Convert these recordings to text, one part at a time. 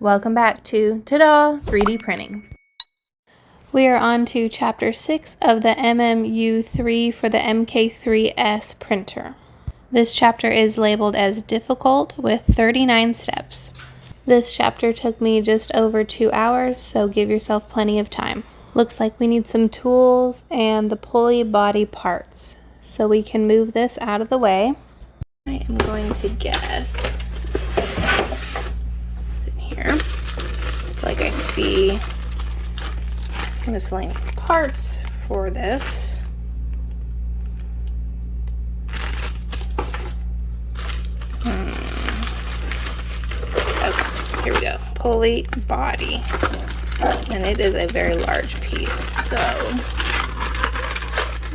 Welcome back to Ta-da! 3D printing. We are on to chapter 6 of the MMU3 for the MK3s printer. This chapter is labeled as difficult with 39 steps. This chapter took me just over 2 hours, so give yourself plenty of time. Looks like we need some tools and the pulley body parts. So we can move this out of the way. I am going to guess what's in here. Like I see miscellaneous parts for this. Okay, here we go. Pulley body. And it is a very large piece, so I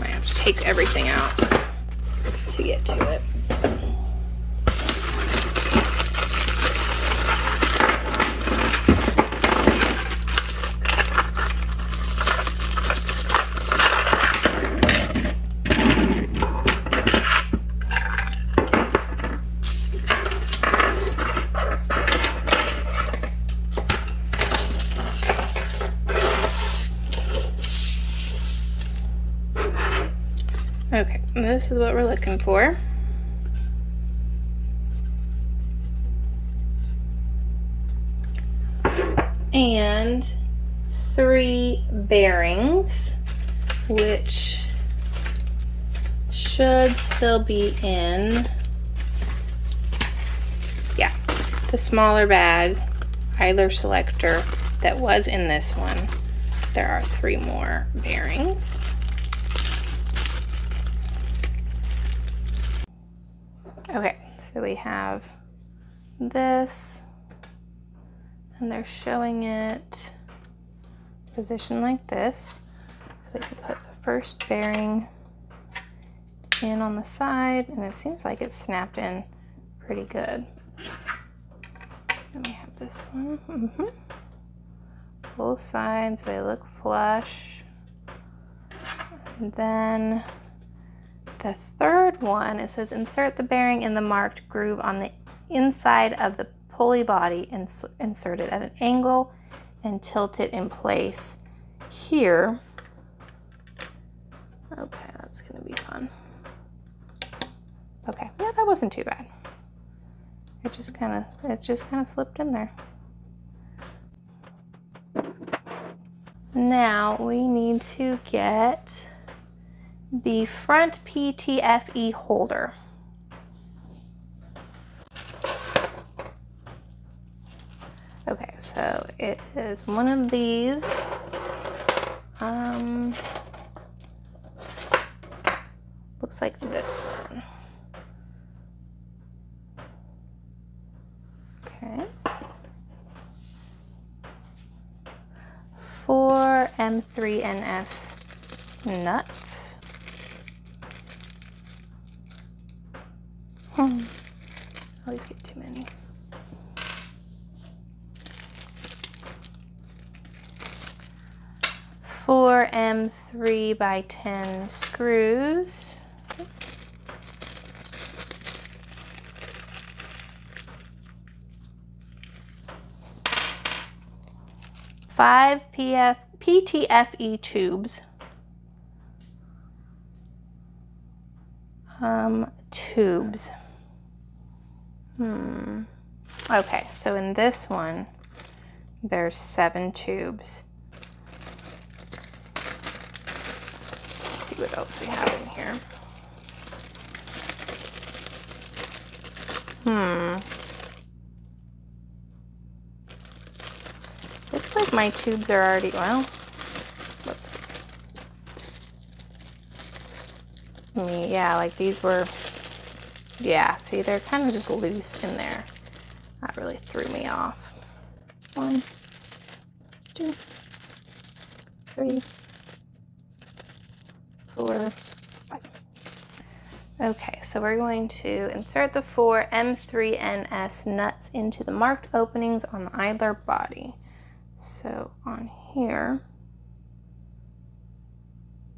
might have to take everything out to get to it. Okay, this is what we're looking for. And 3 bearings, which should still be in, yeah, the smaller bag, idler selector that was in this one. There are 3 more bearings. Okay, so we have this, and they're showing it positioned like this. So we can put the first bearing in on the side, and it seems like it's snapped in pretty good. And we have this one. Both sides, they look flush. And then the third one, it says insert the bearing in the marked groove on the inside of the pulley body, insert it at an angle and tilt it in place here. Okay, that's gonna be fun. Okay, yeah, that wasn't too bad. It's just kind of slipped in there. Now we need to get the front PTFE holder. Okay, so it is one of these. Looks like this one. Okay. 4 M3NS nuts. I always get too many. Four M3 by 10 screws. 5 PTFE tubes. Tubes. Okay, so in this one, there's 7 tubes. Let's see what else we have in here. Looks like my tubes are already, well, let's see. Yeah, like these were, yeah, see, they're kind of just loose in there. That really threw me off. 1, 2, 3, 4, 5. Okay, so we're going to insert the 4 M3NS nuts into the marked openings on the idler body. So on here,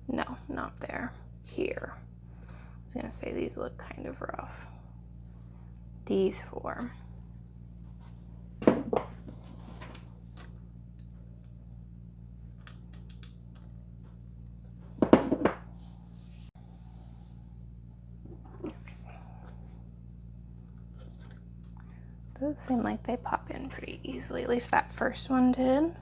no, not there, here. I was gonna say these look kind of rough. These 4. seem like they pop in pretty easily. At least that first one did.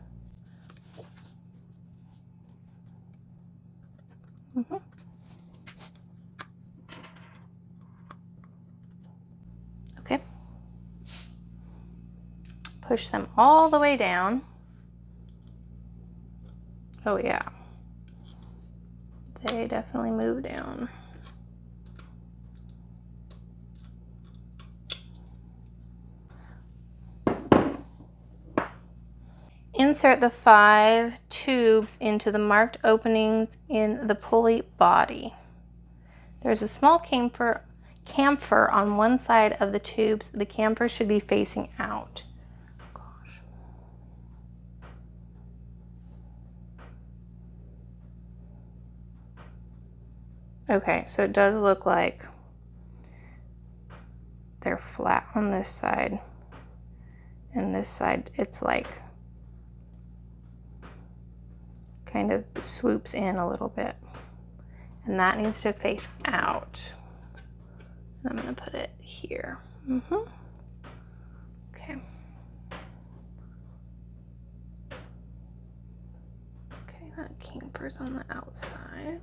Okay. Push them all the way down. Oh yeah. They definitely move down. Insert the 5 tubes into the marked openings in the pulley body. There's a small camphor on one side of the tubes. The camphor should be facing out. Gosh. Okay, so it does look like they're flat on this side, and this side it's like kind of swoops in a little bit, and that needs to face out. I'm gonna put it here. Okay. Okay, that camphor's on the outside.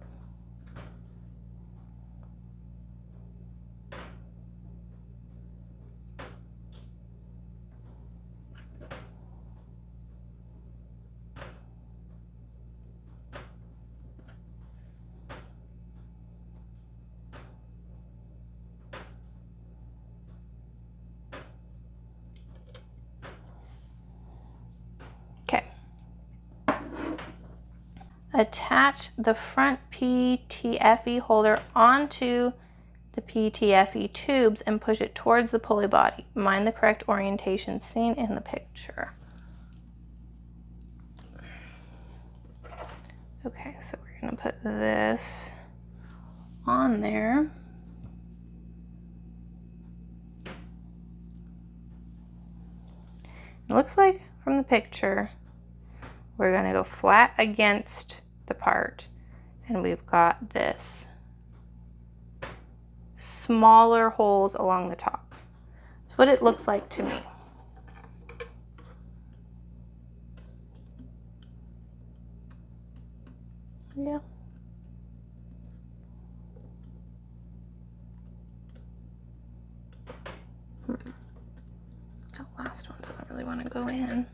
Attach the front PTFE holder onto the PTFE tubes and push it towards the pulley body. Mind the correct orientation seen in the picture. Okay, so we're gonna put this on there. It looks like from the picture, we're gonna go flat against the part, and we've got this smaller holes along the top. That's what it looks like to me. Yeah. That last one doesn't really want to go in.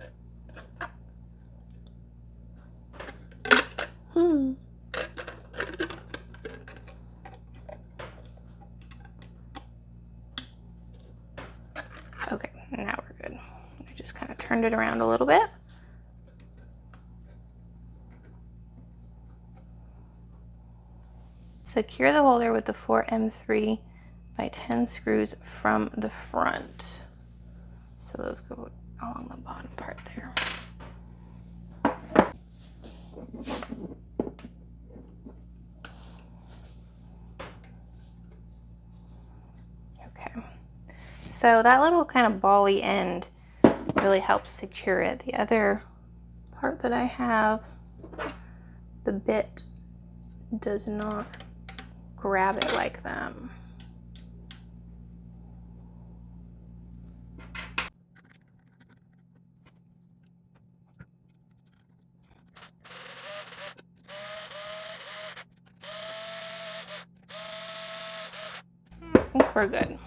Okay, now we're good. I just kind of turned it around a little bit. Secure the holder with the 4 M3 by 10 screws from the front. So those go along the bottom part there. Okay, so that little kind of bally end really helps secure it. The other part that I have, the bit does not grab it like that. I think we're good.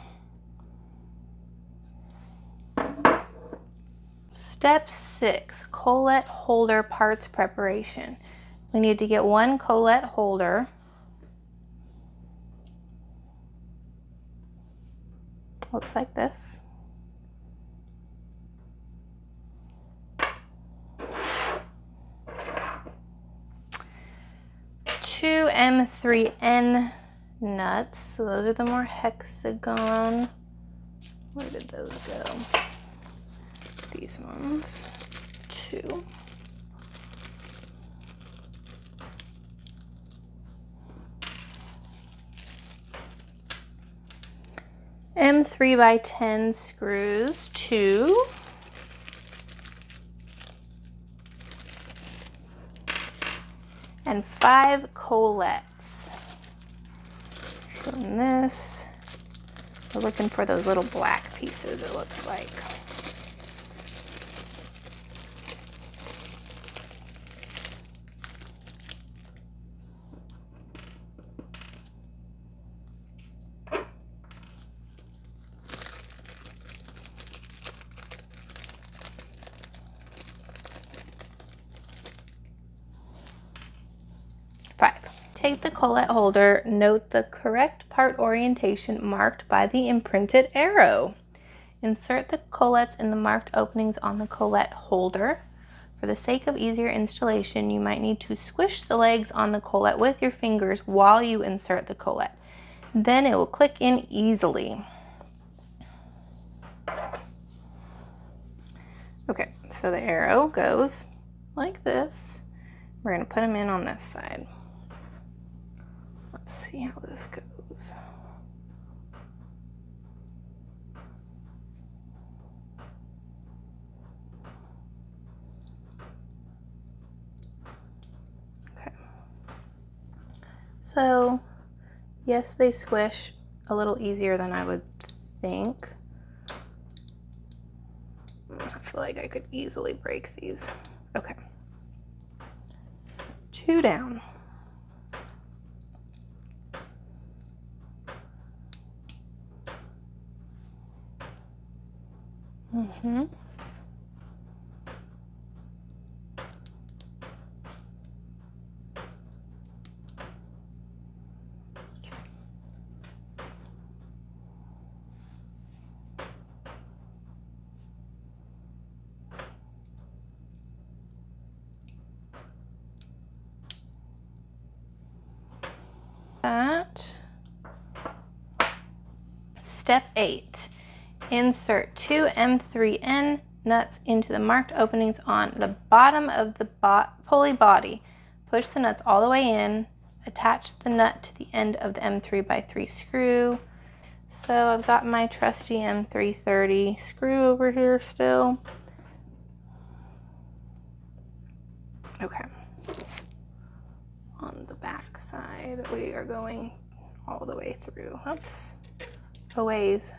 Step 6, collet holder parts preparation. We need to get one collet holder. Looks like this. Two M3N nuts. So those are the more hexagon. Where did those go? These ones. 2. M3 by 10 screws, 2. And 5 collets. From this We're looking for those little black pieces, it looks like. Take the collet holder, note the correct part orientation marked by the imprinted arrow. Insert the collets in the marked openings on the collet holder. For the sake of easier installation, you might need to squish the legs on the collet with your fingers while you insert the collet. Then it will click in easily. Okay, so the arrow goes like this. We're going to put them in on this side. Let's see how this goes. Okay. So, yes, they squish a little easier than I would think. I feel like I could easily break these. Okay. 2 down. Step 8. Insert 2 M3N nuts into the marked openings on the bottom of the pulley body. Push the nuts all the way in. Attach the nut to the end of the M3x3 screw. So I've got my trusty M330 screw over here still. Okay. On the back side, we are going all the way through. Oops. A ways.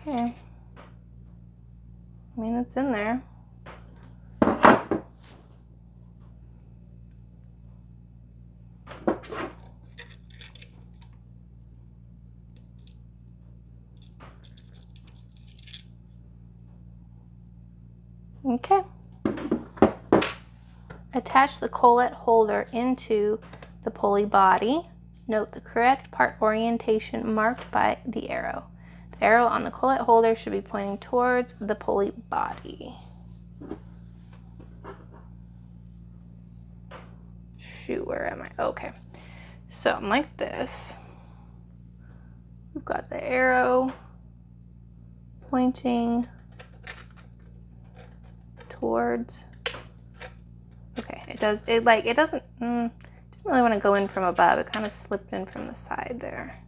Okay. I mean, it's in there. Okay. Attach the collet holder into the pulley body. Note the correct part orientation marked by the arrow. The arrow on the collet holder should be pointing towards the pulley body. Shoot, where am I? Okay. So like this. We've got the arrow pointing towards. Okay, it doesn't didn't really want to go in from above. It kind of slipped in from the side there.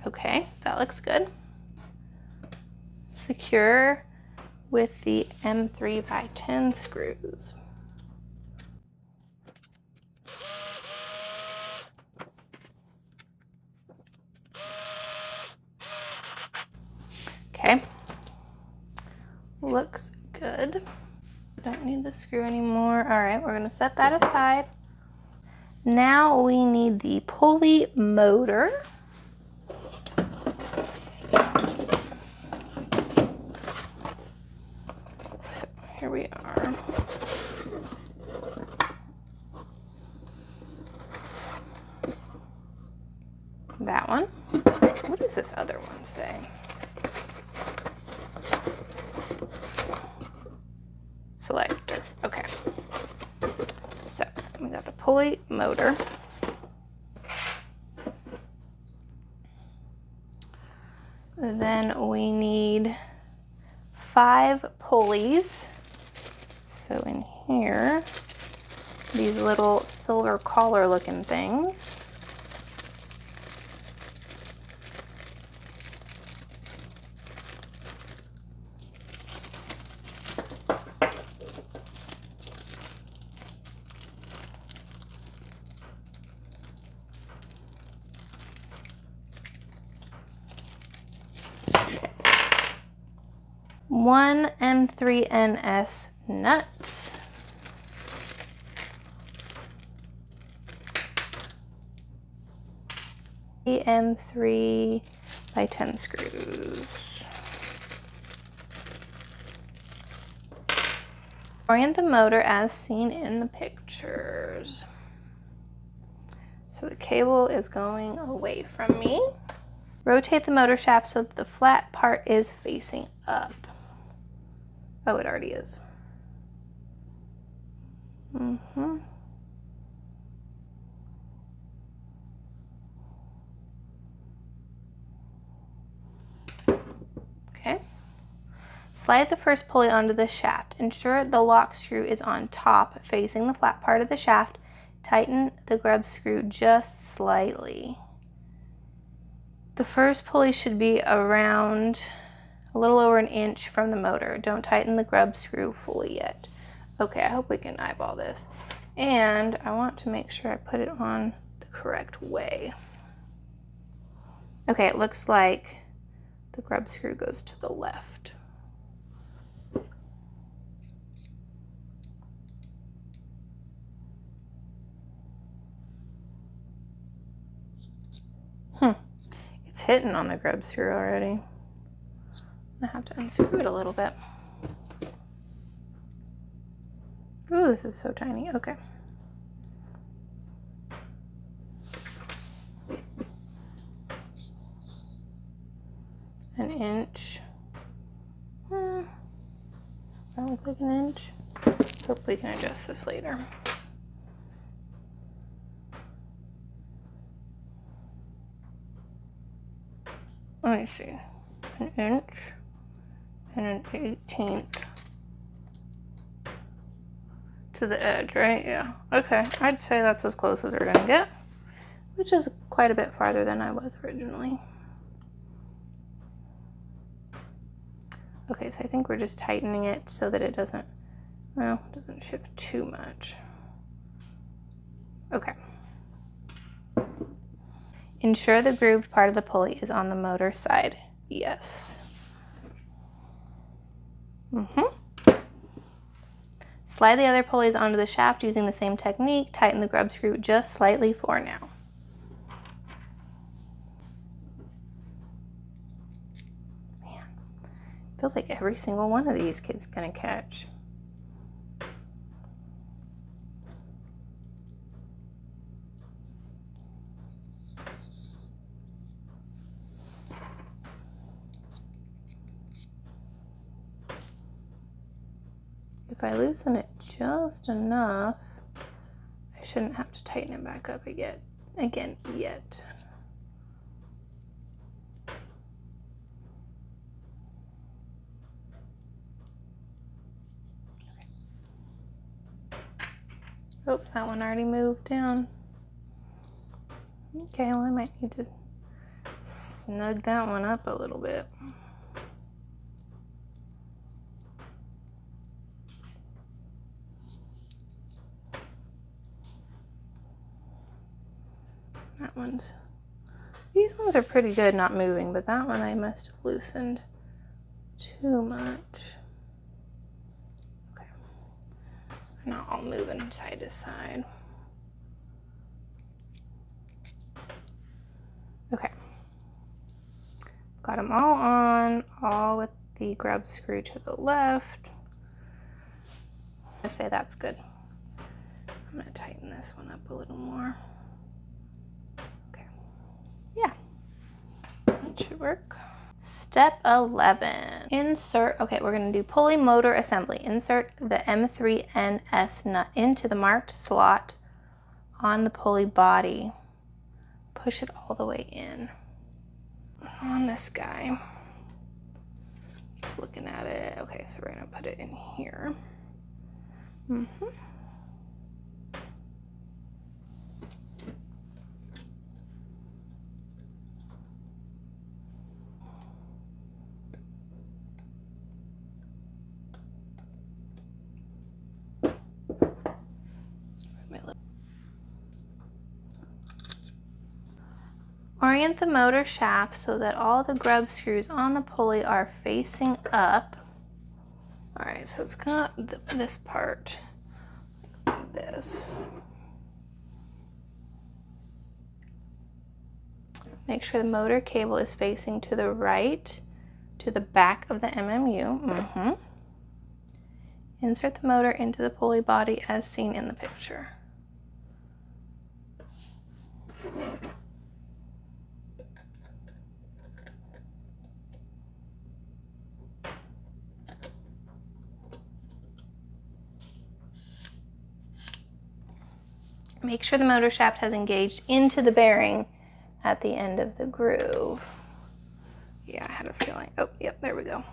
Okay, that looks good. Secure with the M3x10 screws. Okay, looks good. Don't need the screw anymore. All right, we're gonna set that aside. Now we need the pulley motor. So here we are. That one. What does this other one say? Selector. Okay. So we got the pulley motor. Then we need 5 pulleys. So in here, these little silver collar looking things. 1 M3NS nut. M3 by 10 screws. Orient the motor as seen in the pictures. So the cable is going away from me. Rotate the motor shaft so that the flat part is facing up. Oh, it already is. Okay. Slide the first pulley onto the shaft. Ensure the lock screw is on top, facing the flat part of the shaft. Tighten the grub screw just slightly. The first pulley should be around a little over 1 inch from the motor. Don't tighten the grub screw fully yet. Okay, I hope we can eyeball this. And I want to make sure I put it on the correct way. Okay, it looks like the grub screw goes to the left. It's hitting on the grub screw already. I have to unscrew it a little bit. Ooh, this is so tiny. Okay. An inch. That looks like an inch. Hope we can adjust this later. Let me see. An inch and an 1/18 to the edge, right? Yeah. Okay. I'd say that's as close as we're gonna get, which is quite a bit farther than I was originally. Okay, so I think we're just tightening it so that it doesn't, well, it doesn't shift too much. Okay. Ensure the grooved part of the pulley is on the motor side. Yes. Slide the other pulleys onto the shaft using the same technique. Tighten the grub screw just slightly for now. Man, feels like every single one of these kids is gonna catch. If I loosen it just enough, I shouldn't have to tighten it back up again yet. Oh, that one already moved down. Okay, well I might need to snug that one up a little bit. That one's, these ones are pretty good not moving, but that one I must have loosened too much. Okay, so they're not all moving side to side. Okay, got them all on, all with the grub screw to the left. I say that's good. I'm gonna tighten this one up a little more. Yeah, that should work. Step 11, insert, okay, we're gonna do pulley motor assembly. Insert the M3NS nut into the marked slot on the pulley body. Push it all the way in. On this guy, just looking at it. Okay, so we're gonna put it in here. Orient the motor shaft so that all the grub screws on the pulley are facing up. All right, so it's got this part, like this. Make sure the motor cable is facing to the right, to the back of the MMU. Insert the motor into the pulley body as seen in the picture. Make sure the motor shaft has engaged into the bearing at the end of the groove. Yeah, I had a feeling. Oh, yep, there we go.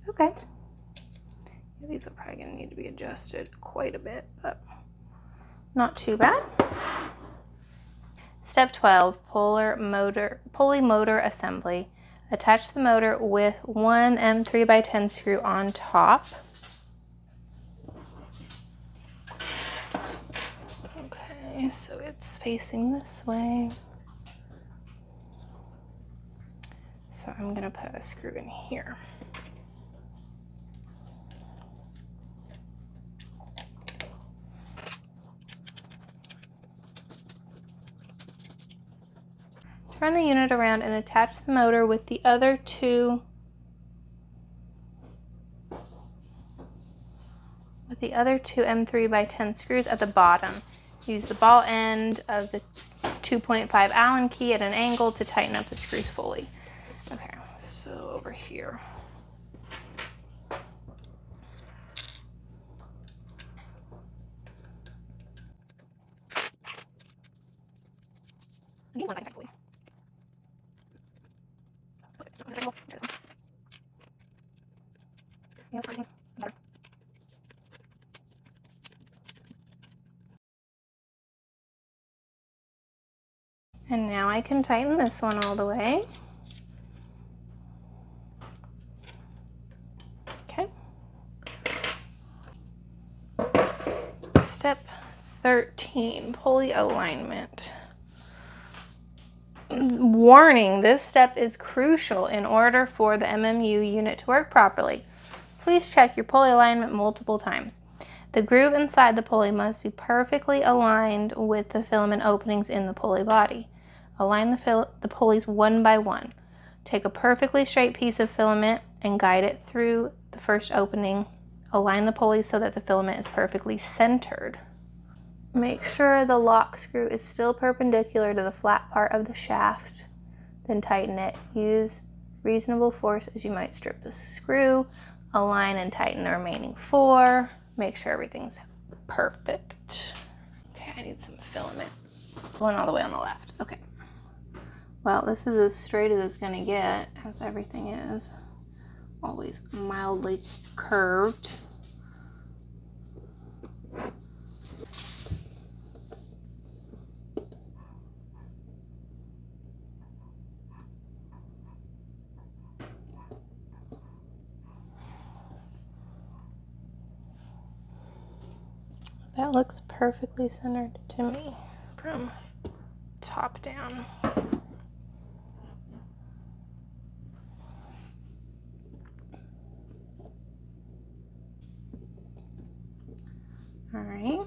Okay. Yeah, these are probably going to need to be adjusted quite a bit, but not too bad. Step 12, pulley motor assembly. Attach the motor with one M3x10 screw on top. Okay, so it's facing this way. So I'm going to put a screw in here. Turn the unit around and attach the motor with the other two M3x10 screws at the bottom. Use the ball end of the 2.5 Allen key at an angle to tighten up the screws fully. Okay, so over here. And now I can tighten this one all the way. Okay. Step 13, pulley alignment. Warning, this step is crucial in order for the MMU unit to work properly. Please check your pulley alignment multiple times. The groove inside the pulley must be perfectly aligned with the filament openings in the pulley body. Align the pulleys one by one. Take a perfectly straight piece of filament and guide it through the first opening. Align the pulleys so that the filament is perfectly centered. Make sure the lock screw is still perpendicular to the flat part of the shaft. Then tighten it. Use reasonable force as you might strip the screw. Align and tighten the remaining 4. Make sure everything's perfect. Okay, I need some filament. Going all the way on the left. Okay. Well, this is as straight as it's gonna get, as everything is. Always mildly curved. That looks perfectly centered to me from top down. All right.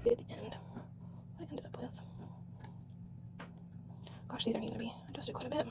Did end. I ended up with. Gosh, these are needing to be adjusted quite a bit.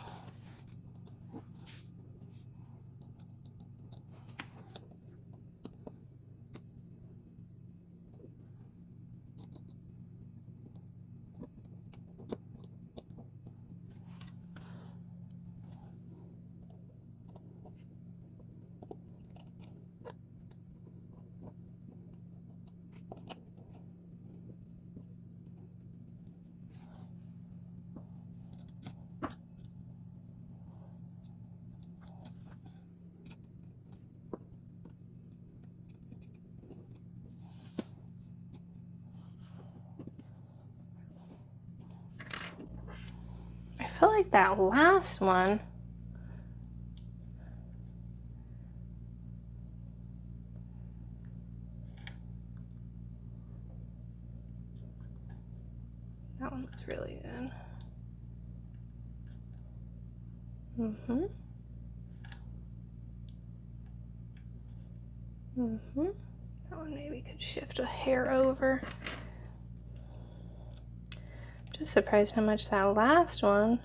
feel like that last one, that one looks really good. That one maybe could shift a hair over. Just surprised how much that last one.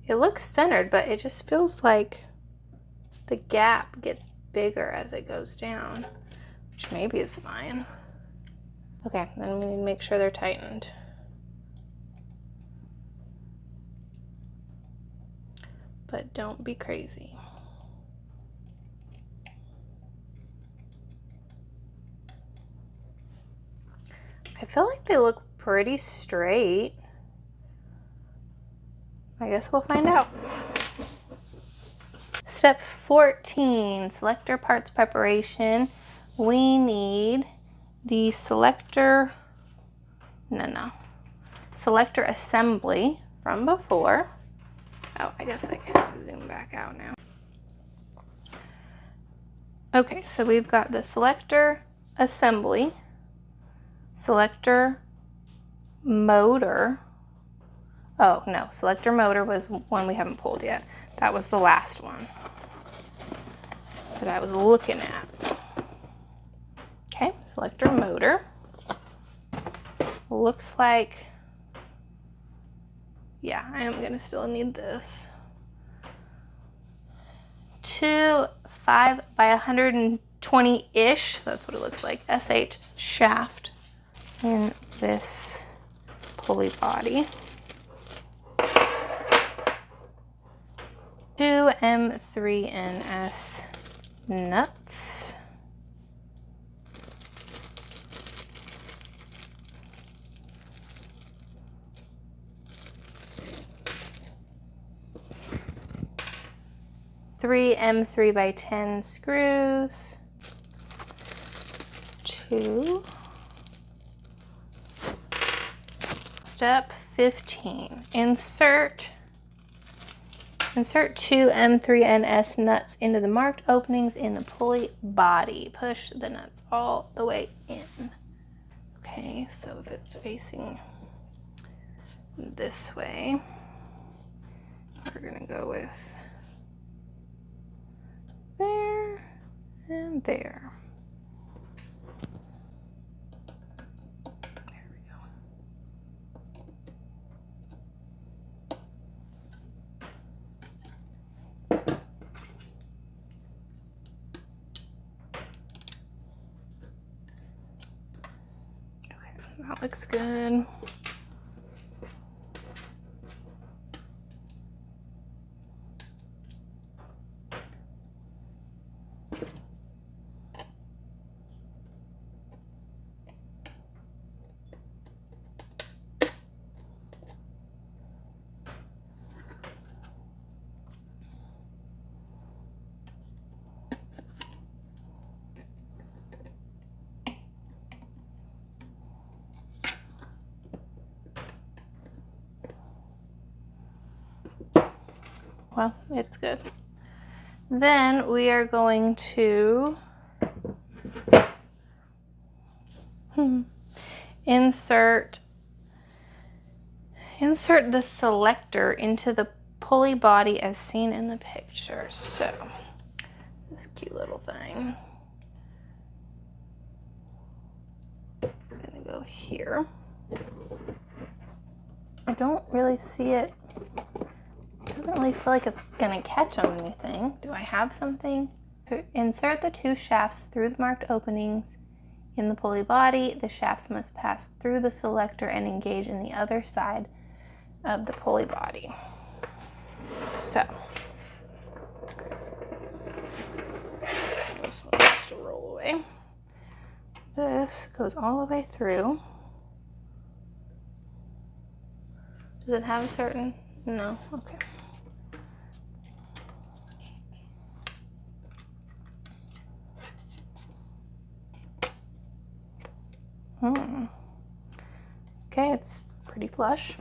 It looks centered, but it just feels like the gap gets bigger as it goes down, which maybe is fine. Okay, then we need to make sure they're tightened. But don't be crazy. I feel like they look pretty straight. I guess we'll find out. Step 14, selector parts preparation. We need the selector assembly from before. Oh, I guess I can zoom back out now. Okay, so we've got the selector assembly, selector motor. Oh no, selector motor was one we haven't pulled yet. That was the last one that I was looking at. Okay, selector motor. Looks like, yeah, I am gonna still need this. 2 5 by 120-ish, that's what it looks like, SH shaft in this pulley body. 2 M3NS nuts. Three M3 by 10 screws. 2. Step 15. Insert 2 M3NS nuts into the marked openings in the pulley body. Push the nuts all the way in. Okay, so if it's facing this way, we're gonna go with there and there. There we go. Okay, that looks good. Well, it's good. Then we are going to insert the selector into the pulley body as seen in the picture. So this cute little thing is going to go here. I don't really see it. Doesn't really feel like it's gonna catch on anything. Do I have something? Insert the 2 shafts through the marked openings in the pulley body. The shafts must pass through the selector and engage in the other side of the pulley body. So this one has to roll away. This goes all the way through. Does it have a certain? No, okay. Okay, it's pretty flush.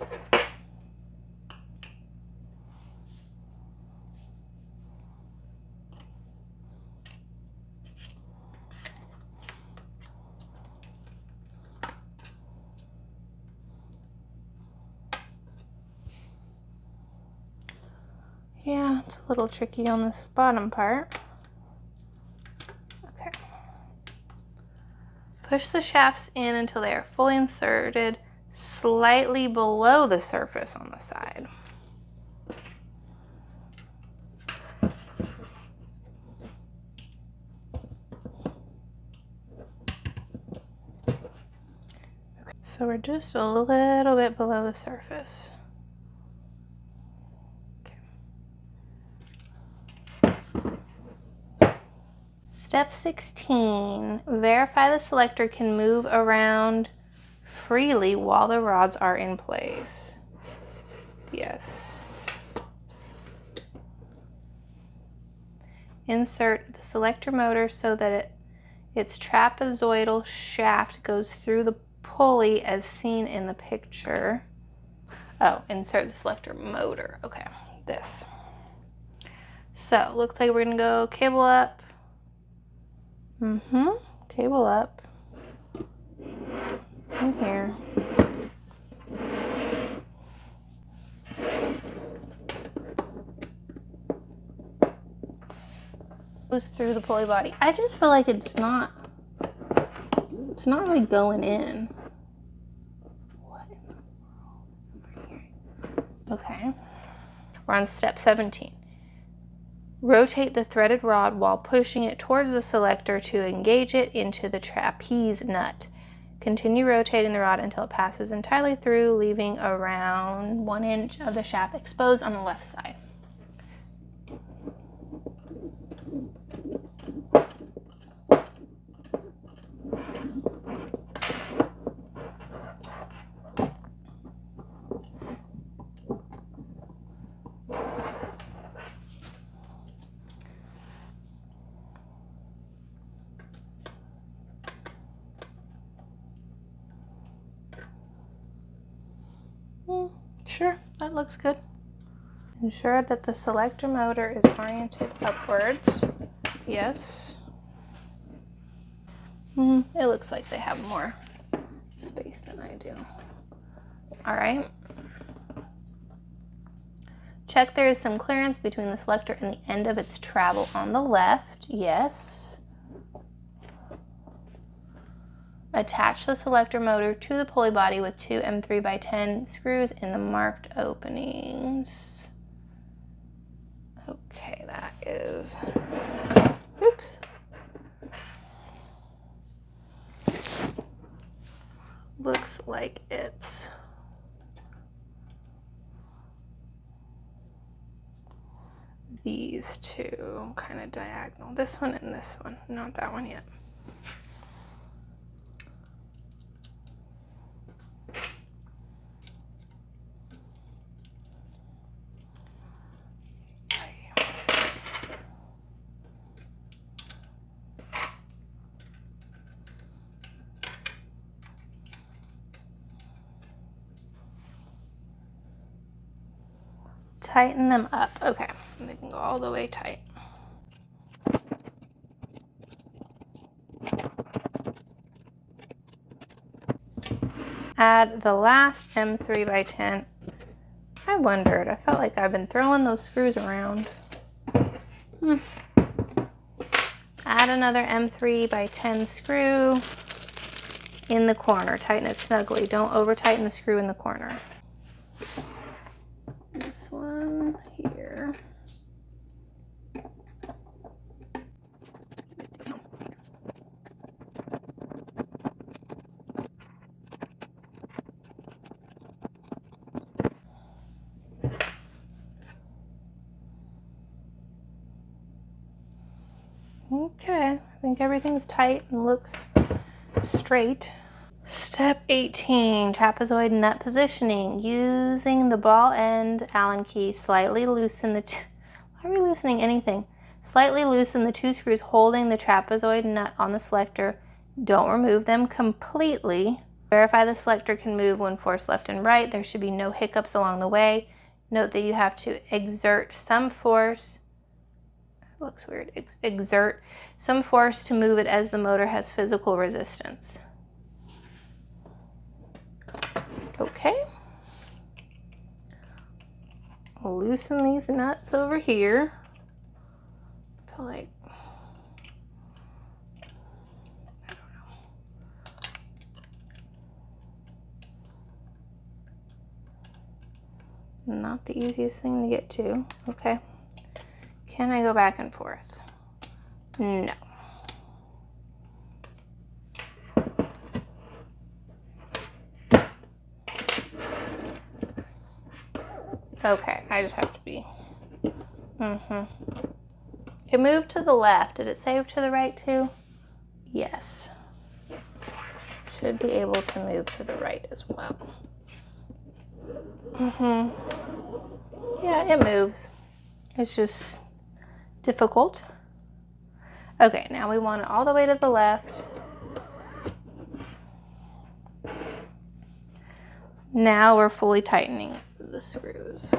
Yeah, it's a little tricky on this bottom part. Okay. Push the shafts in until they are fully inserted, slightly below the surface on the side. Okay. So we're just a little bit below the surface. Step 16, verify the selector can move around freely while the rods are in place. Yes. Insert the selector motor so that its trapezoidal shaft goes through the pulley as seen in the picture. Oh, insert the selector motor. Okay, this. So, looks like we're gonna go cable up. Cable up. In here. Goes through the pulley body. I just feel like it's not really going in. What in the world? Okay. We're on step 17. Rotate the threaded rod while pushing it towards the selector to engage it into the trapeze nut. Continue rotating the rod until it passes entirely through, leaving around 1 inch of the shaft exposed on the left side. Sure, that looks good. Ensure that the selector motor is oriented upwards. Yes. It looks like they have more space than I do. All right. Check there is some clearance between the selector and the end of its travel on the left. Yes. Attach the selector motor to the pulley body with 2 M3x10 screws in the marked openings. Okay, that is, oops. Looks like it's these two kind of diagonal. This one and this one, not that one yet. Tighten them up. Okay, they can go all the way tight. Add the last M3x10. I wondered, I felt like I've been throwing those screws around. Add another M3x10 screw in the corner. Tighten it snugly. Don't over tighten the screw in the corner. This one here. Okay, I think everything's tight and looks straight. Step 18, trapezoid nut positioning. Using the ball end Allen key, slightly loosen the why are we loosening anything? Slightly loosen the 2 screws holding the trapezoid nut on the selector Don't remove them completely. Verify the selector can move when forced left and right. There should be no hiccups along the way. Note that you have to exert some force. It looks weird. Exert some force to move it as the motor has physical resistance. Okay. Loosen these nuts over here. I feel like, I don't know. Not the easiest thing to get to. Okay. Can I go back and forth? No. Okay, I just have to be. It moved to the left. Did it save to the right too? Yes. Should be able to move to the right as well. Yeah, it moves. It's just difficult. Okay, now we want it all the way to the left. Now we're fully tightening the screws.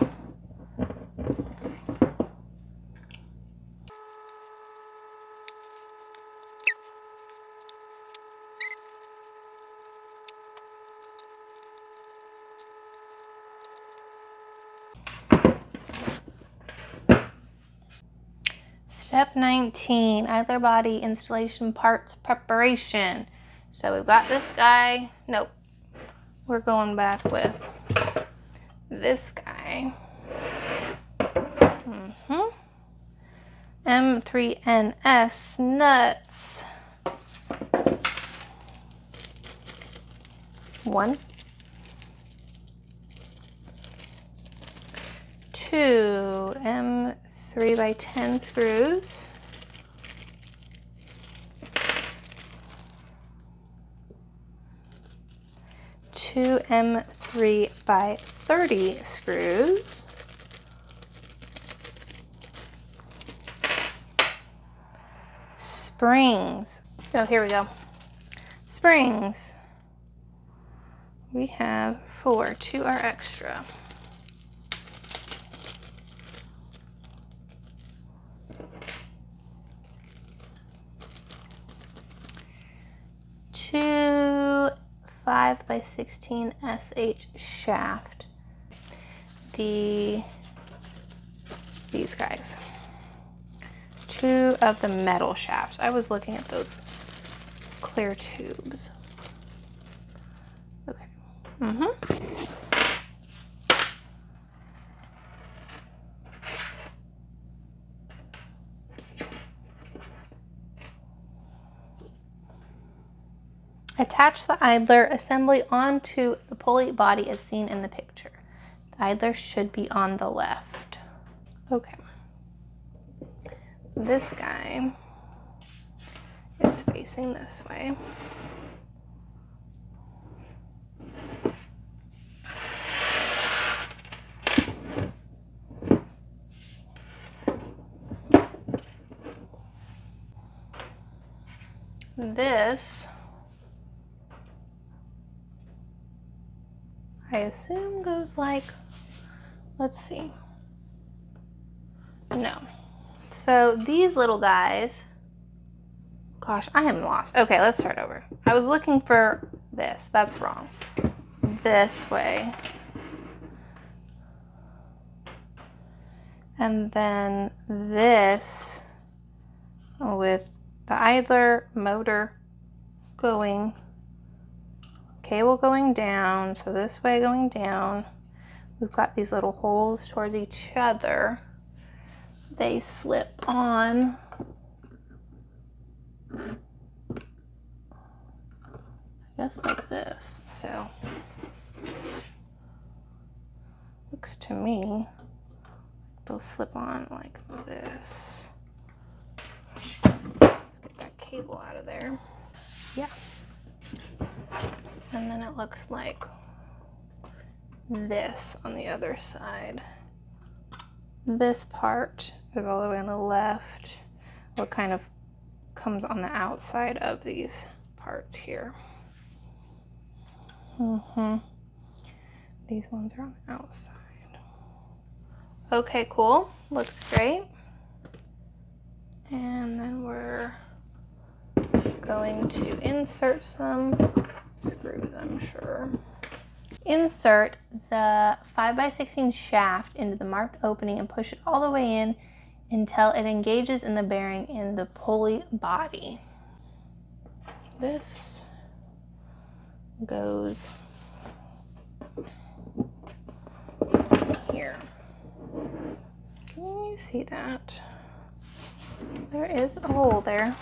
Step 19, idler body installation parts preparation. So we've got this guy. Nope. We're going back with this guy. M3NS nuts. 1, 2 M3x10 screws. 2 M3x30 screws. Springs. Oh, here we go. Springs. We have 4. 2 are extra. Two 5x16 SH shaft. These guys. 2 of the metal shafts. I was looking at those clear tubes. Okay. Attach the idler assembly onto the pulley body as seen in the picture. The idler should be on the left. Okay. This guy is facing this way. This, I assume, goes like, let's see. No. So these little guys, gosh, I am lost. Okay, let's start over. I was looking for this. That's wrong. This way. And then this with the idler motor going, cable going down, so this way going down. We've got these little holes towards each other. They slip on. I guess like this. So looks to me they'll slip on like this. Let's get that cable out of there. Yeah. And then it looks like this on the other side. This part is all the way on the left. What kind of comes on the outside of these parts here. These ones are on the outside. Okay, cool. Looks great. And then we're going to insert some screws, I'm sure. Insert the 5x16 shaft into the marked opening and push it all the way in until it engages in the bearing in the pulley body. This goes here. Can you see that? There is a hole there.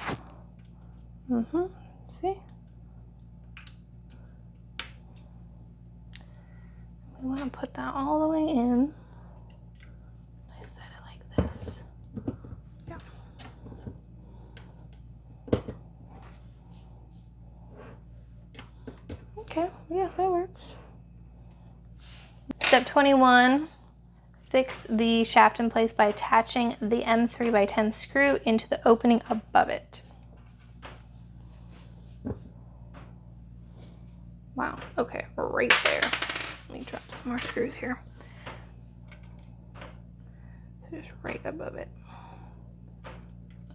See? We want to put that all the way in. I set it like this. Yeah. Okay, yeah, that works. Step 21, fix the shaft in place by attaching the M3x10 screw into the opening above it. Wow, okay, right there. Let me drop some more screws here. So just right above it.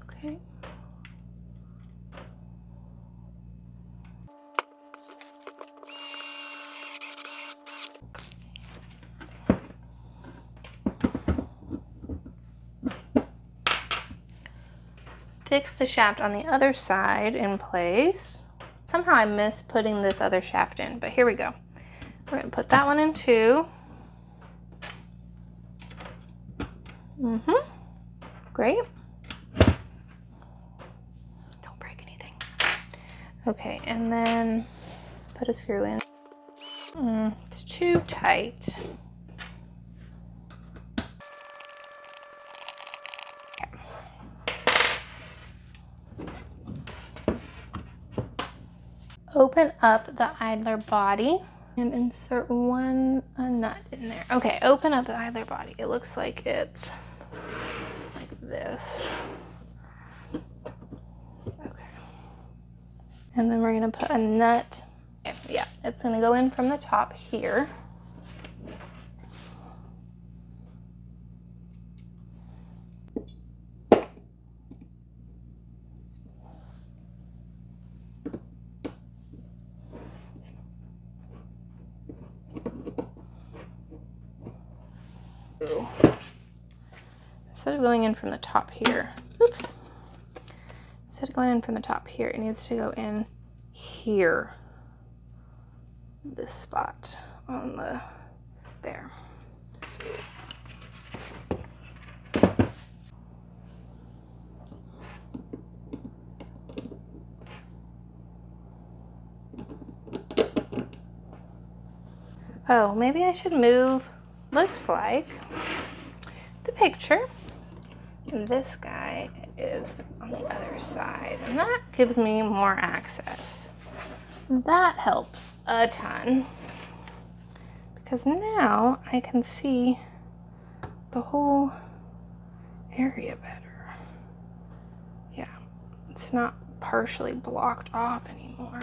Okay. Fix the shaft on the other side in place. Somehow I missed putting this other shaft in, but here we go. We're gonna put that one in too. Great. Don't break anything. Okay, and then put a screw in. It's too tight. Open up the idler body and insert a nut in there. Okay, open up the idler body. It looks like it's like this. Okay. And then we're gonna put a nut. Okay, yeah, it's gonna go in from the top here. Instead of going in from the top here, oops. Instead of going in from the top here, it needs to go in here. This spot on the, there. Oh, maybe I should move, looks like, the picture. This guy is on the other side, and that gives me more access. That helps a ton, because now I can see the whole area better. Yeah, it's not partially blocked off anymore.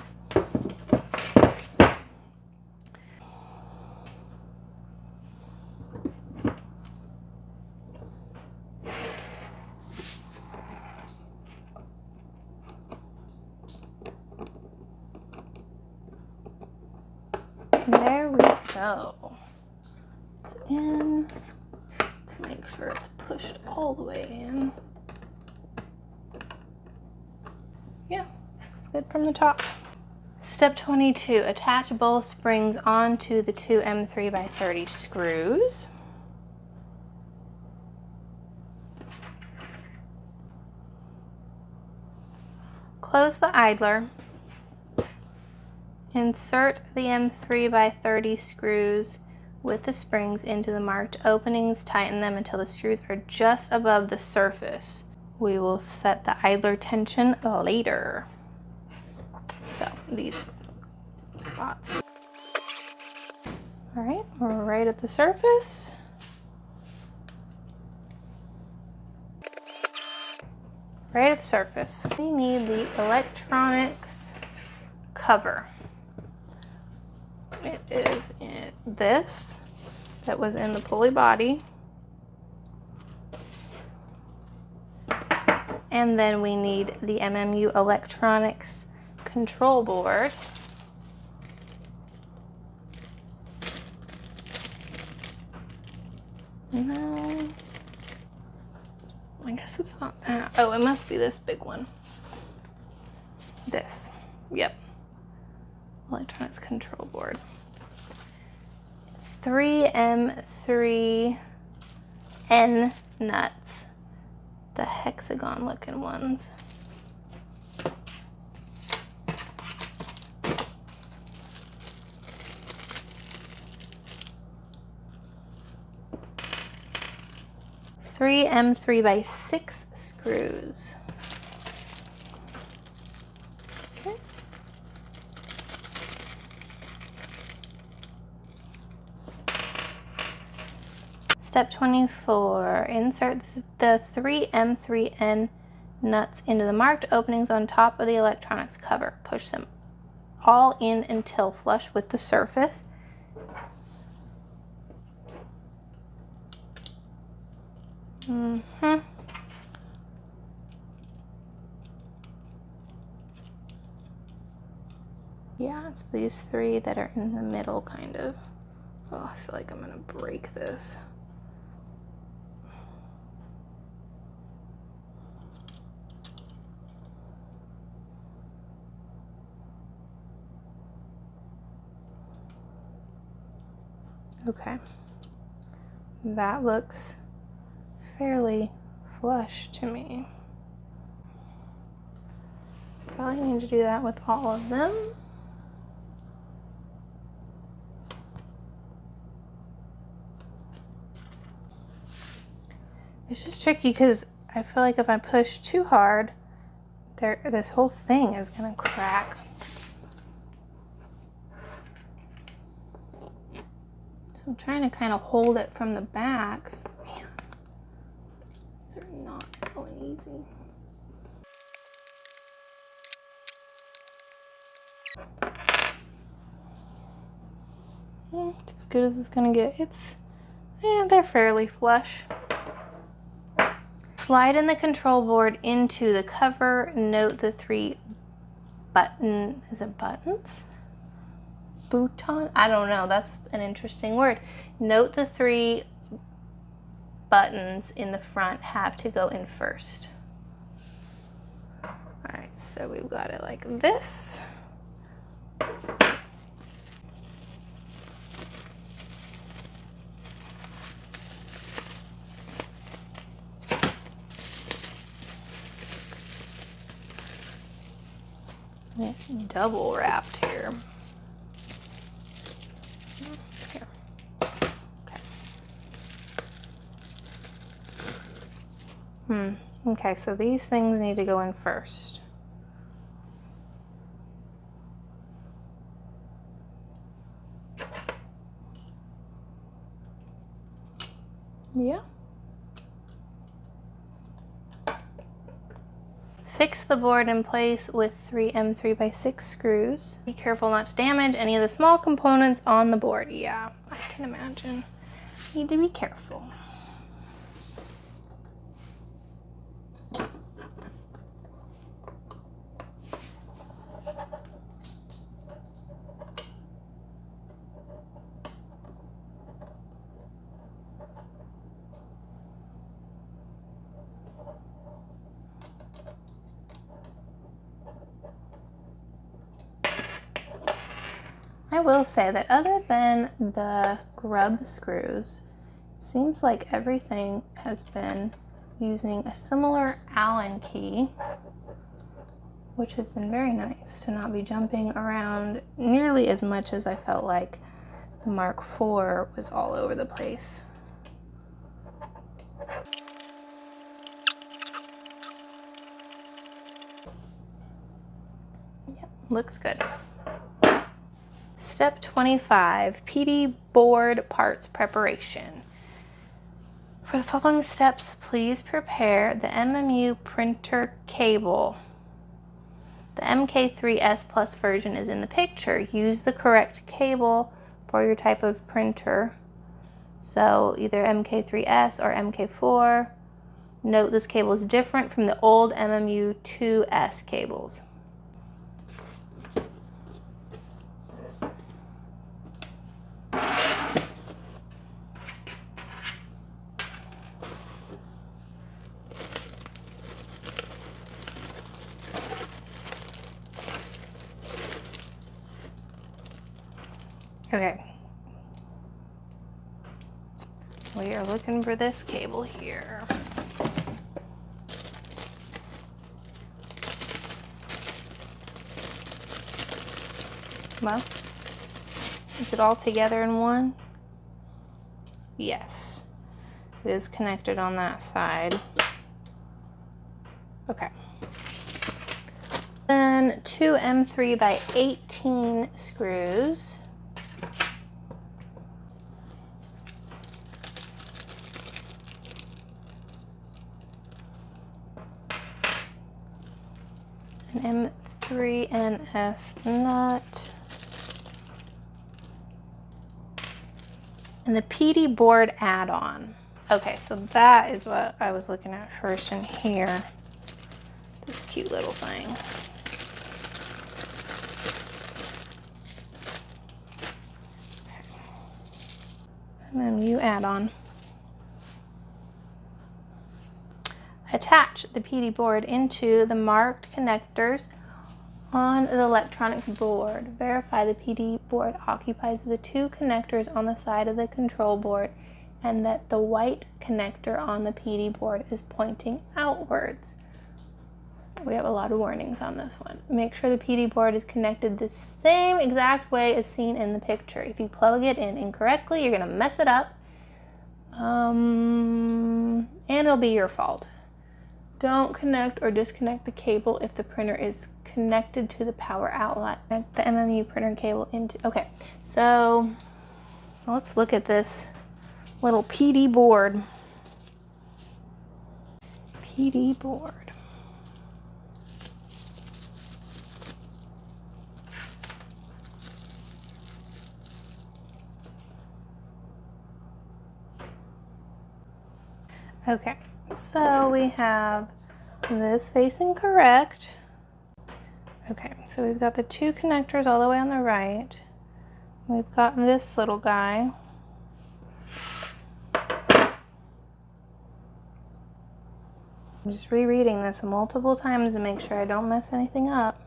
There we go. It's in to make sure it's pushed all the way in. Yeah, looks good from the top. Step 22, attach both springs onto the two M3x30 screws. Close the idler. Insert the M3x30 screws with the springs into the marked openings. Tighten them until the screws are just above the surface. We will set the idler tension later. So these spots. All right, we're right at the surface. Right at the surface. We need the electronics cover. It is this that was in the pulley body. And then we need the MMU electronics control board. No, I guess it's not that. Oh, it must be this big one. This, yep. Electronics control board. 3 M3N nuts. The hexagon looking ones. Three M3x6 screws. Okay. Step 24, insert the 3 M3N nuts into the marked openings on top of the electronics cover. Push them all in until flush with the surface. Yeah, it's these three that are in the middle, kind of. Oh, I feel like I'm gonna break this. Okay, that looks fairly flush to me. Probably need to do that with all of them. It's just tricky because I feel like if I push too hard, this whole thing is gonna crack. So I'm trying to kind of hold it from the back. Man, these are not going easy. It's as good as it's gonna get. They're fairly flush. Slide in the control board into the cover. Note the 3 button, is it buttons? Bouton? I don't know, that's an interesting word. Note the 3 buttons in the front have to go in first. All right, so we've got it like this. It's double wrapped here. Here. Okay. Okay, so these things need to go in first. Yeah. Fix the board in place with 3 M3x6 screws. Be careful not to damage any of the small components on the board. Yeah, I can imagine. Need to be careful. I will say that other than the grub screws, it seems like everything has been using a similar Allen key, which has been very nice to not be jumping around nearly as much as I felt like the Mark IV was all over the place. Yep, looks good. Step 25, PD board parts preparation. For the following steps, please prepare the MMU printer cable. The MK3s Plus version is in the picture. Use the correct cable for your type of printer. So either MK3s or MK4. Note this cable is different from the old MMU2s cables. Okay. We are looking for this cable here. Well, is it all together in one? Yes. It is connected on that side. Okay. Then 2 M3 by 18 screws. An M3NS nut. And the PD board add-on. Okay, so that is what I was looking at first in here. This cute little thing. MMU add-on. Attach the PD board into the marked connectors on the electronics board. Verify the PD board occupies the 2 connectors on the side of the control board and that the white connector on the PD board is pointing outwards. We have a lot of warnings on this one. Make sure the PD board is connected the same exact way as seen in the picture. If you plug it in incorrectly, you're gonna mess it up. And it'll be your fault. Don't connect or disconnect the cable if the printer is connected to the power outlet. Connect the MMU printer cable into, okay, so let's look at this little PD board. PD board. Okay, so we have this facing correct. Okay, so we've got the 2 connectors all the way on the right. We've got this little guy. I'm just rereading this multiple times to make sure I don't mess anything up.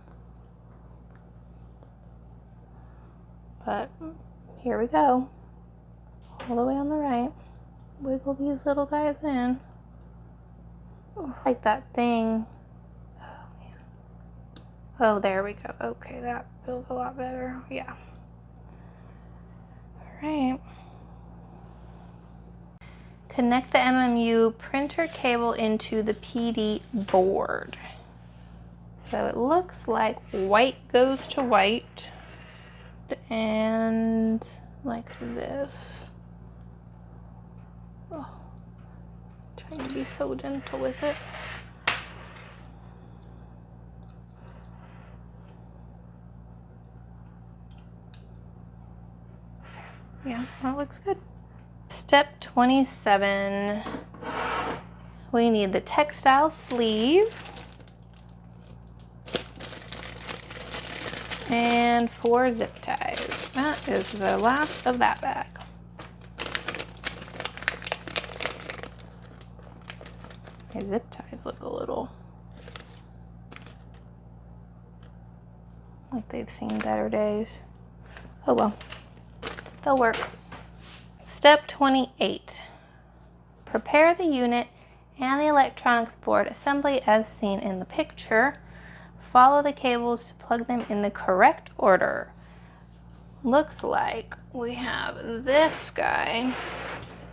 But here we go. All the way on the right. Wiggle these little guys in. Oh, like that thing. Oh, man. Oh, there we go. Okay, that feels a lot better. Yeah. All right. Connect the MMU printer cable into the PD board. So it looks like white goes to white and like this. Oh, trying to be so gentle with it. Yeah, that looks good. Step 27. We need the textile sleeve and 4 zip ties. That is the last of that bag. My zip ties look a little like they've seen better days. Oh well, they'll work. Step 28. Prepare the unit and the electronics board assembly as seen in the picture. Follow the cables to plug them in the correct order. Looks like we have this guy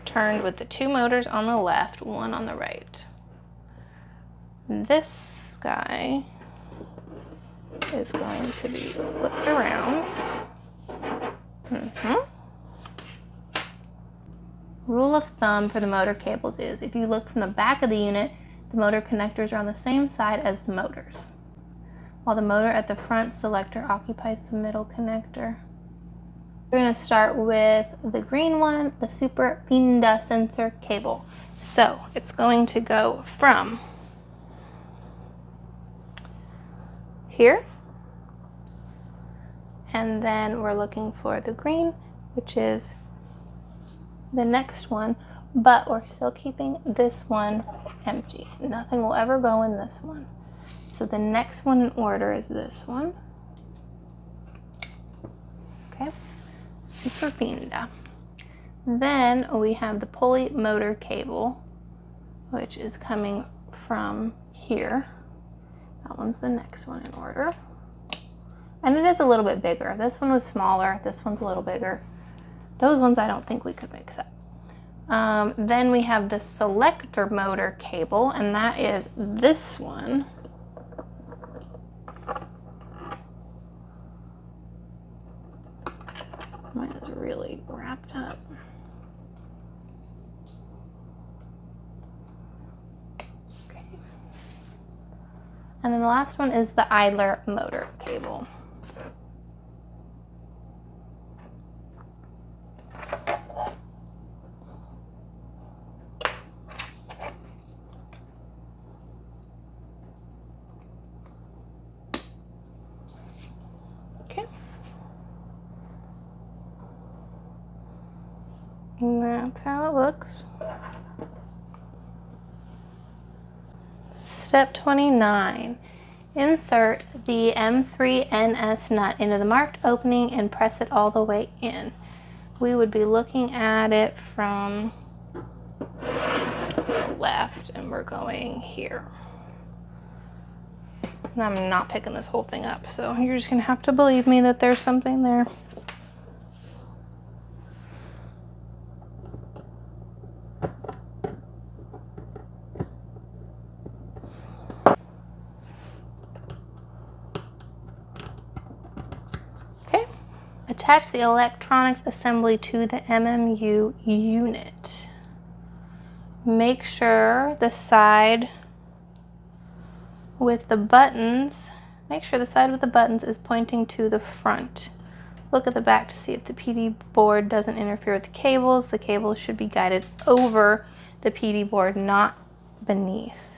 turned with the 2 motors on the left, 1 on the right. This guy is going to be flipped around. Rule of thumb for the motor cables is if you look from the back of the unit, the motor connectors are on the same side as the motors. while the motor at the front selector occupies the middle connector. We're going to start with the green one, the super pinda sensor cable. So it's going to go from here, and then we're looking for the green, which is the next one, but we're still keeping this one empty. Nothing will ever go in this one. So the next one in order is this one. Okay, super pinda. Then we have the pulley motor cable, which is coming from here. That one's the next one in order. And it is a little bit bigger. This one was smaller, this one's a little bigger. Those ones I don't think we could mix up. Then we have the selector motor cable, and that is this one. Mine is really wrapped up. Okay. And then the last one is the idler motor cable. And that's how it looks. Step 29. Insert the M3NS nut into the marked opening and press it all the way in. We would be looking at it from the left, and we're going here. And I'm not picking this whole thing up, so you're just gonna have to believe me that there's something there. Attach the electronics assembly to the MMU unit. Make sure the side with the buttons, is pointing to the front. Look at the back to see if the PD board doesn't interfere with the cables. The cables should be guided over the PD board, not beneath.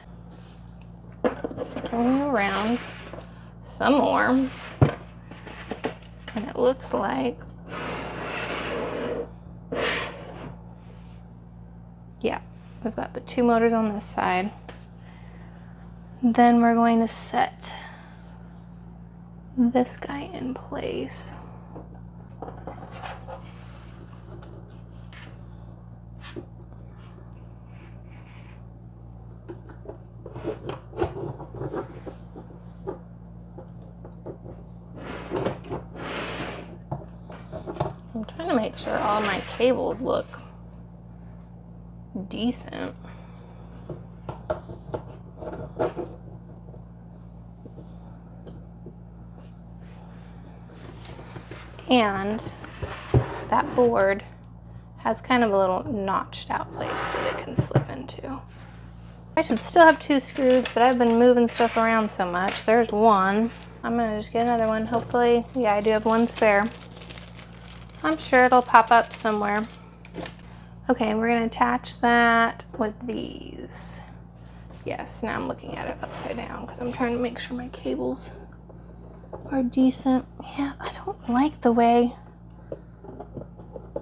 Just turning around some more. And it looks like, yeah, we've got the two motors on this side. Then we're going to set this guy in place. I'm trying to make sure all my cables look decent. And that board has kind of a little notched out place that it can slip into. I should still have two screws, but I've been moving stuff around so much. There's one. I'm gonna just get another one. Hopefully, yeah, I do have one spare. I'm sure it'll pop up somewhere. Okay, we're gonna attach that with these. Yes, now I'm looking at it upside down because I'm trying to make sure my cables are decent. Yeah, I don't like the way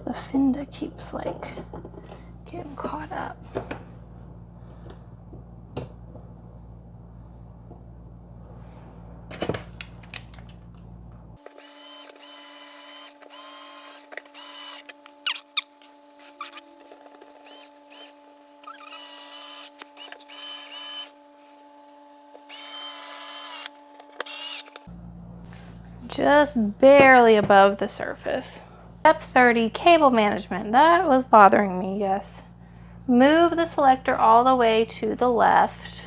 the fender keeps like getting caught up. Just barely above the surface. Step 30, cable management. That was bothering me, yes. Move the selector all the way to the left.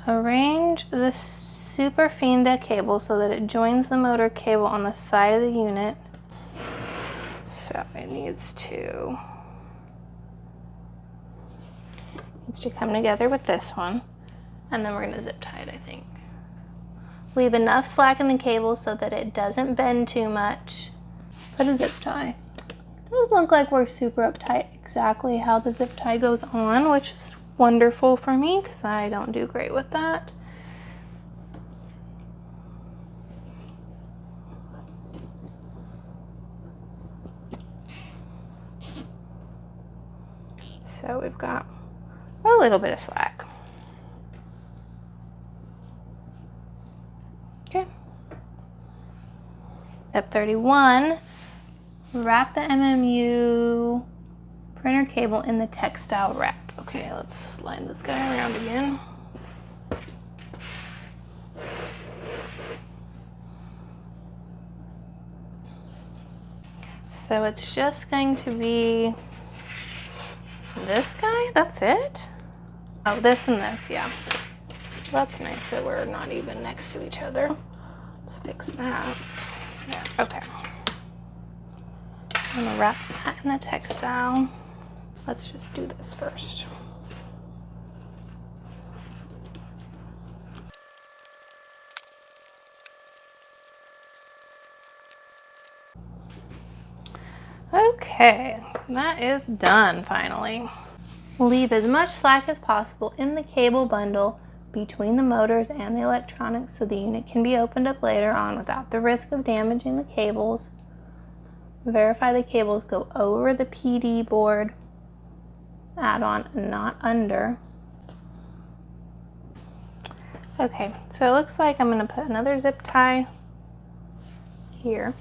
Arrange the superfenda cable so that it joins the motor cable on the side of the unit. So it needs to come together with this one. And then we're gonna zip tie it, I think. Leave enough slack in the cable so that it doesn't bend too much. Put a zip tie. It does look like we're super uptight exactly how the zip tie goes on, which is wonderful for me because I don't do great with that. So we've got a little bit of slack. Okay. Step 31, wrap the MMU printer cable in the textile wrap. Okay, let's slide this guy around again. So it's just going to be this guy, that's it? Oh, this and this, yeah. That's nice that we're not even next to each other. Let's fix that. Yeah, okay. I'm gonna wrap that in the textile. Let's just do this first. Okay, that is done finally. Leave as much slack as possible in the cable bundle between the motors and the electronics so the unit can be opened up later on without the risk of damaging the cables. Verify the cables go over the PD board add-on and not under. Okay, so it looks like I'm going to put another zip tie here.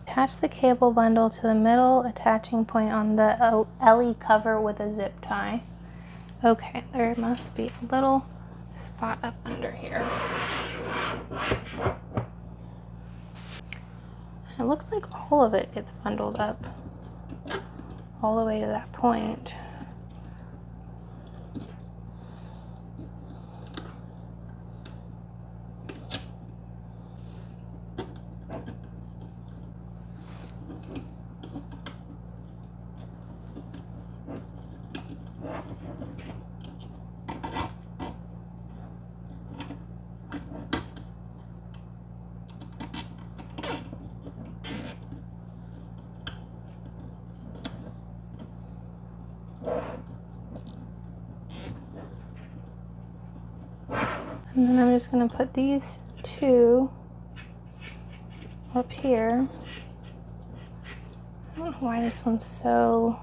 Attach the cable bundle to the middle attaching point on the LE cover with a zip tie. Okay, there must be a little spot up under here. It looks like all of it gets bundled up all the way to that point. And then I'm just going to put these two up here. I don't know why this one's so...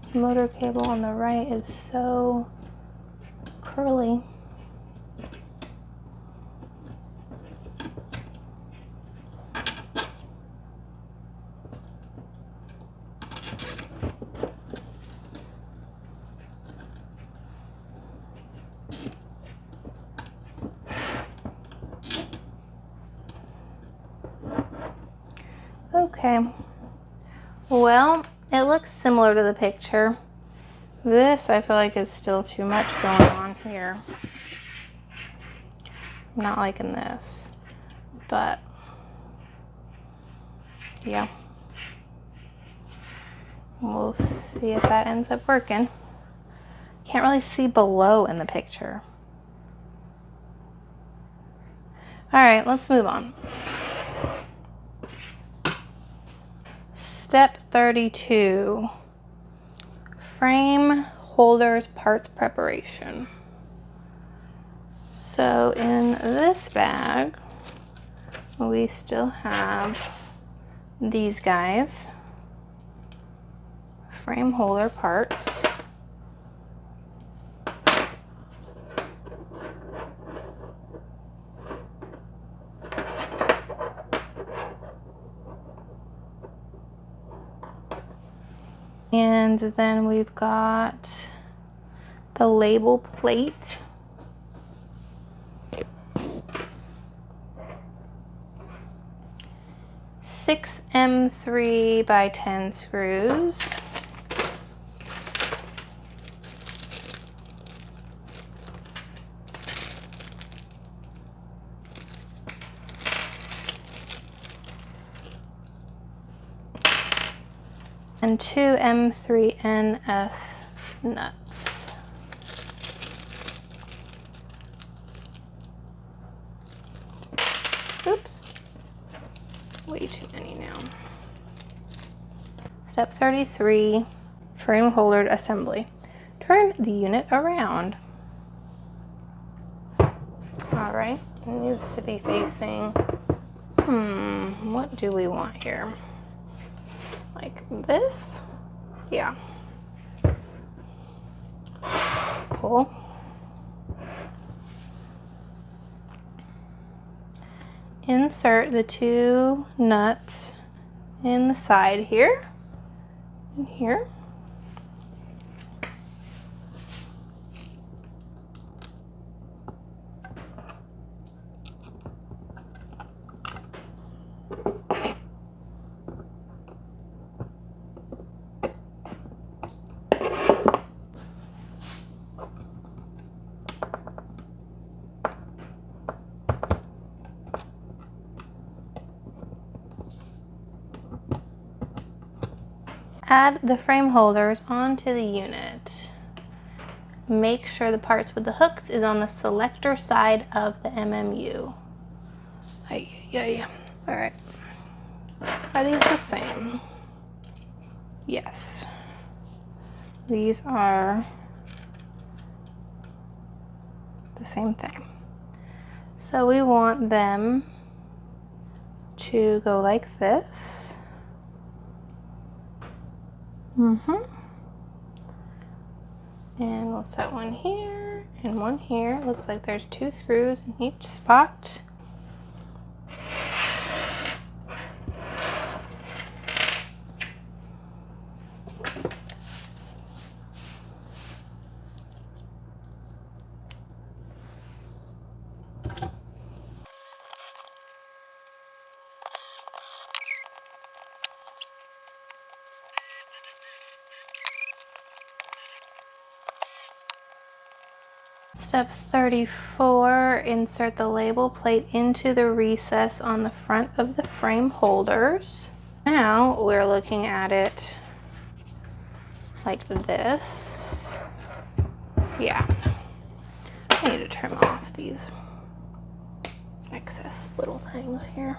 This motor cable on the right is so curly. Okay, well, it looks similar to the picture. This I feel like is still too much going on here. I'm not liking this, but yeah, we'll see if that ends up working. Can't really see below in the picture. All right, let's move on. Step 32, frame holders parts preparation. So in this bag, we still have these guys, frame holder parts. And then we've got the label plate. Six M3 by 10 screws. And 2 M3NS nuts. Oops. Way too many now. Step 33, frame holder assembly. Turn the unit around. All right, it needs to be facing, what do we want here? Like this? Yeah. Cool. Insert the 2 nuts in the side here and here. Add the frame holders onto the unit. Make sure the parts with the hooks is on the selector side of the MMU. All right. Are these the same? Yes. These are the same thing. So we want them to go like this. And we'll set one here and one here. Looks like there's 2 screws in each spot. Step 34, insert the label plate into the recess on the front of the frame holders. Now we're looking at it like this. Yeah, I need to trim off these excess little things here.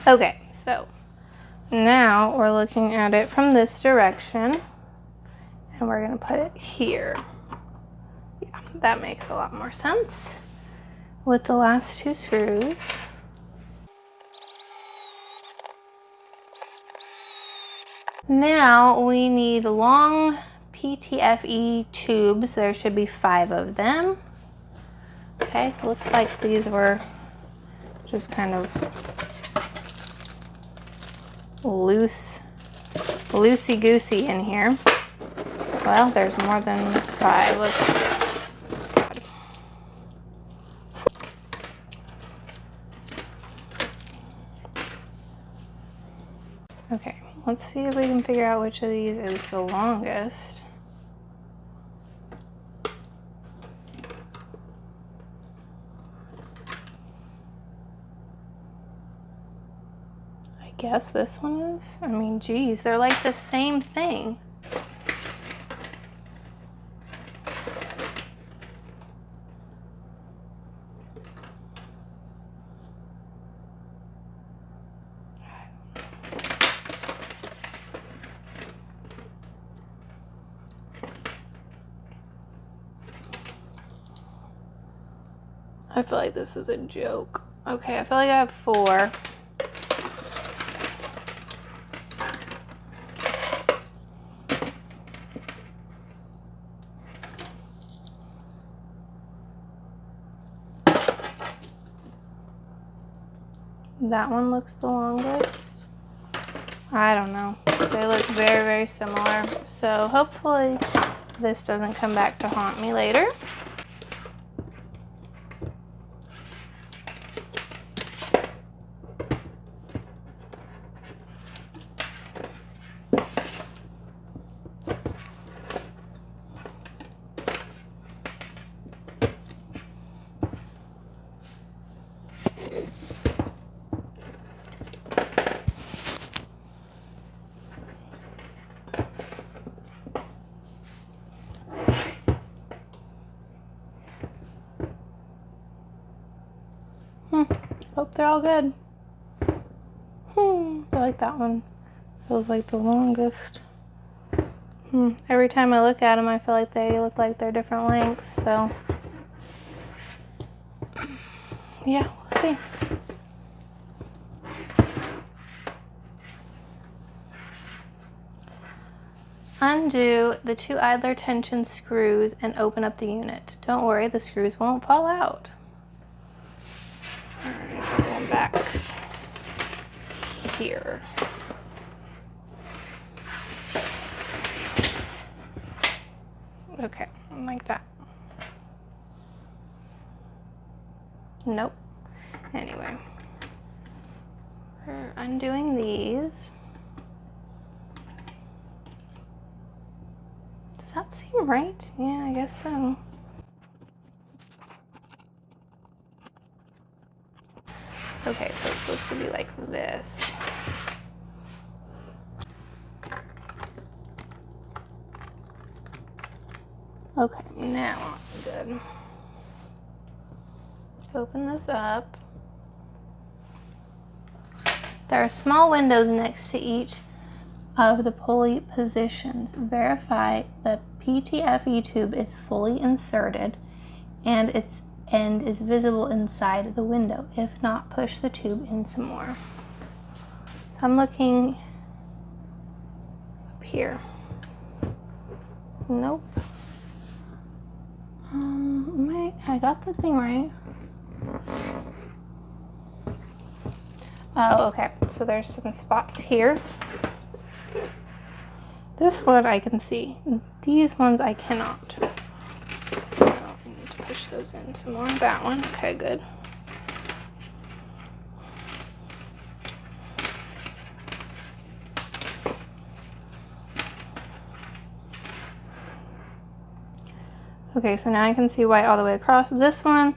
Okay, so now we're looking at it from this direction and we're gonna put it here. Yeah, that makes a lot more sense with the last 2 screws. Now we need long PTFE tubes. There should be 5 of them. Okay, looks like these were just kind of loosey-goosey in here. Well, there's more than 5. Let's see. Okay, let's see if we can figure out which of these is the longest. I guess this one is. I mean, geez, they're like the same thing. I feel like this is a joke. Okay, I feel like I have 4. That one looks the longest. I don't know. They look very, very similar. So hopefully this doesn't come back to haunt me later. Hope they're all good. I like that one. Feels like the longest. Every time I look at them, I feel like they look like they're different lengths, so yeah, we'll see. Undo the 2 idler tension screws and open up the unit. Don't worry, the screws won't fall out. Alright, going back here. Okay, like that. Nope. Anyway, we're undoing these. Does that seem right? Yeah, I guess so. Okay, so it's supposed to be like this. Okay, now I'm good. Open this up. There are small windows next to each of the pulley positions. Verify the PTFE tube is fully inserted and its end is visible inside the window. If not, push the tube in some more. So I'm looking up here. Nope. I got the thing right. Oh, okay. So there's some spots here. This one I can see. These ones I cannot. So I need to push those in some more. That one. Okay, good. Okay, so now I can see white all the way across. This one,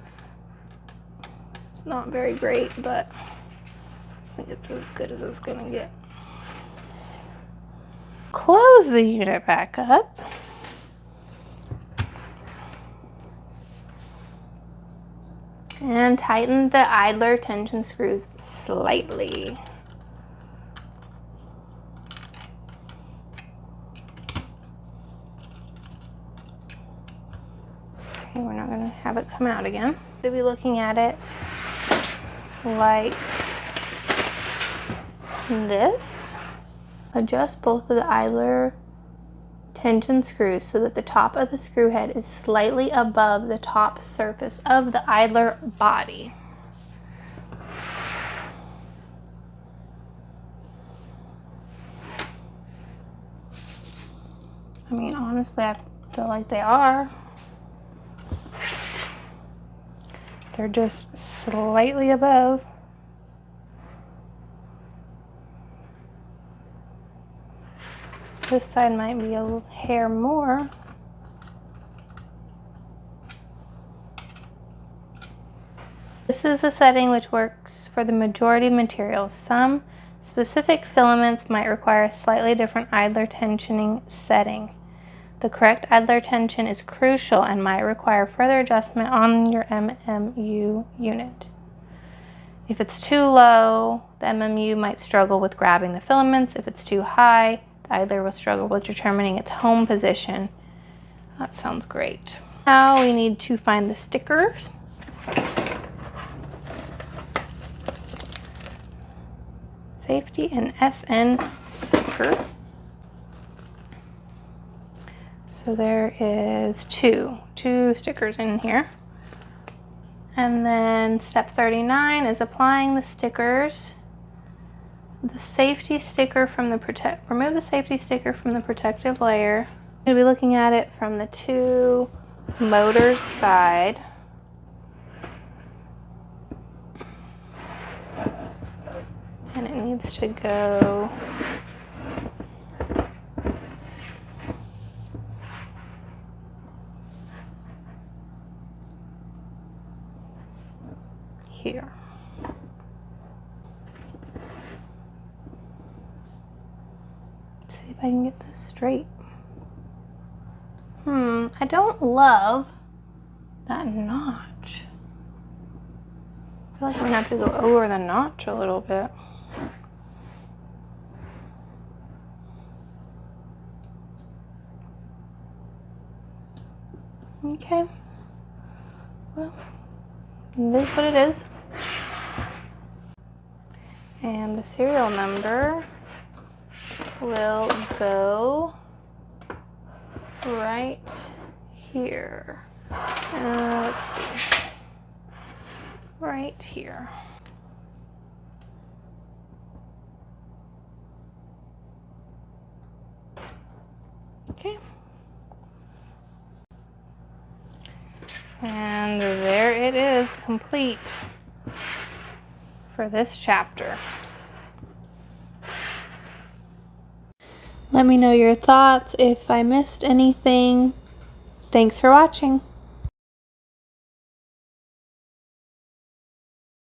it's not very great, but I think it's as good as it's gonna get. Close the unit back up. And tighten the idler tension screws slightly. Okay, we're not gonna have it come out again. We'll be looking at it like this. Adjust both of the idler tension screws so that the top of the screw head is slightly above the top surface of the idler body. I mean, honestly, I feel like they are. They're just slightly above. This side might be a little hair more. This is the setting which works for the majority of materials. Some specific filaments might require a slightly different idler tensioning setting. The correct idler tension is crucial and might require further adjustment on your MMU unit. If it's too low, the MMU might struggle with grabbing the filaments. If it's too high, the idler will struggle with determining its home position. That sounds great. Now we need to find the stickers. Safety and SN sticker. So there is two stickers in here. And then step 39 is applying the stickers. The safety sticker from the remove the safety sticker from the protective layer. We'll be looking at it from the two motors side. And it needs to go here. Let's see if I can get this straight. I don't love that notch. I feel like I'm gonna have to go over the notch a little bit. Okay. Well, it is what it is. And the serial number will go right here. Let's see. Right here. Okay. And there it is, complete for this chapter. Let me know your thoughts if I missed anything. Thanks for watching.